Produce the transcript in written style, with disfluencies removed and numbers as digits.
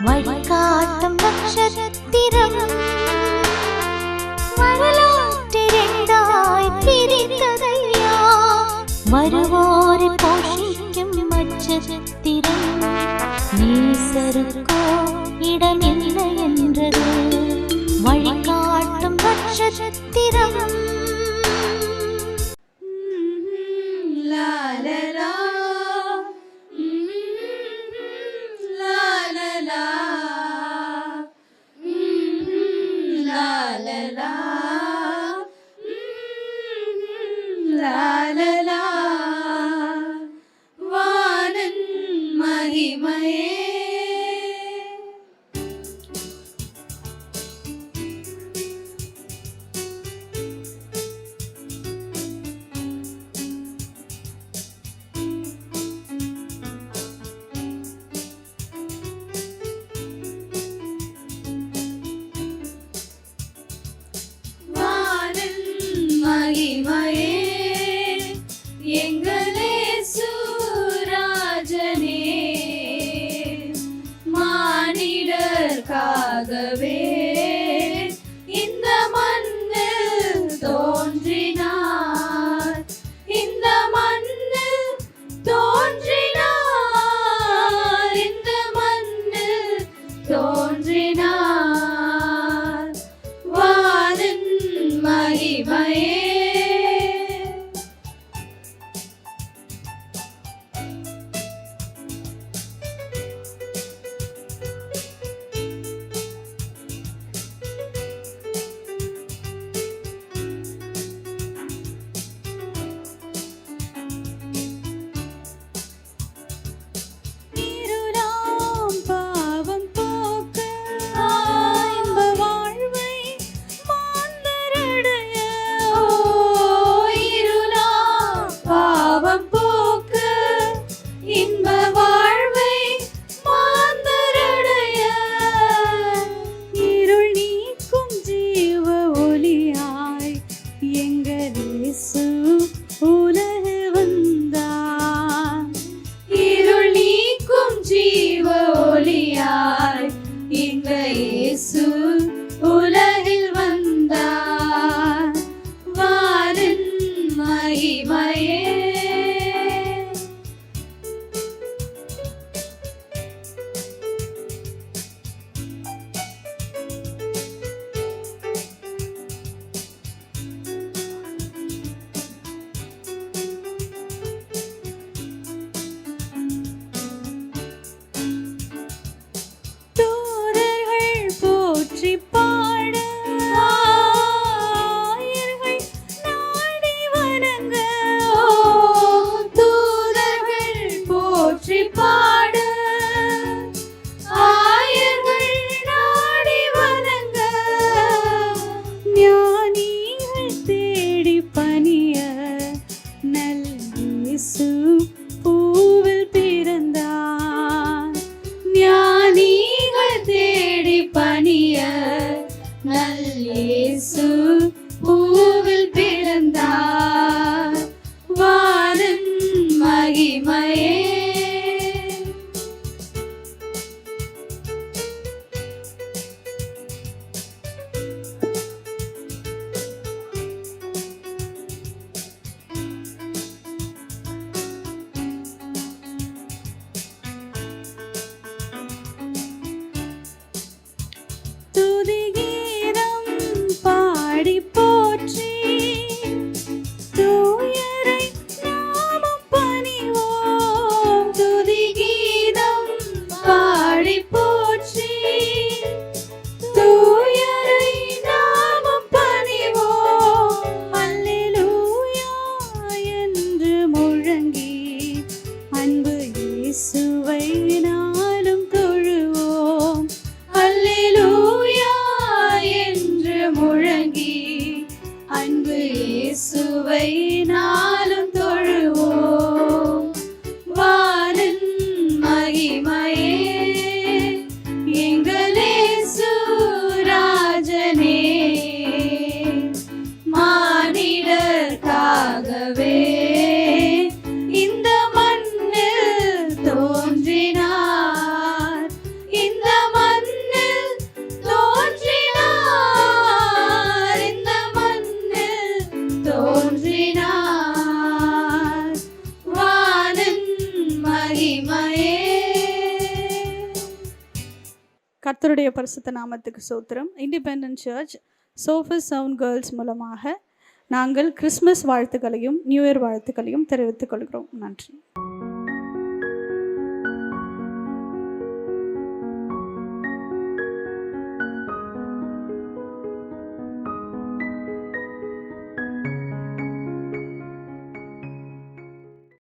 வழிகாட்டும் நட்சத்திரம் வரலாற்றிரண்டாய் பிரிந்ததையா வருவோரை போஷிக்கும் நட்சத்திரம் நேசருக்கோ இடமில்லை என்றது வழிகாட்டும் நட்சத்திரம் வானன் மகிமையே மகிமையே எங்களே சூராஜனே மானிடர்காகவே இந்த மண்ணில் தோன்றினார் இந்த மண்ணில் தோன்றினார் இந்த மண்ணில் தோன்றினார் வானின் மகிமையே உலகில் வந்தார் வானின் மகிமையே பூவில் பிறந்தார் ஞானிகள் தேடி பணிய நல் இயேசு பூவில் பிறந்தார் வானின் மகிமையே இயேசுவை நாளும் தொழுவோம் வானின் மகிமையே எங்கள் இயேசு ராஜனே மானிடர்காகவே இந்த மண்ணில் தோன்றினார் கர்த்தருடைய பரிசுத்த நாமத்துக்கு ஸ்தோத்திரம். இண்டிபெண்டன்ட் சர்ச் சோஃபஸ் சவுண்ட் கேர்ள்ஸ் மூலமாக நாங்கள் கிறிஸ்மஸ் வாழ்த்துக்களையும் நியூ இயர் வாழ்த்துக்களையும் தெரிவித்துக் கொள்கிறோம். நன்றி.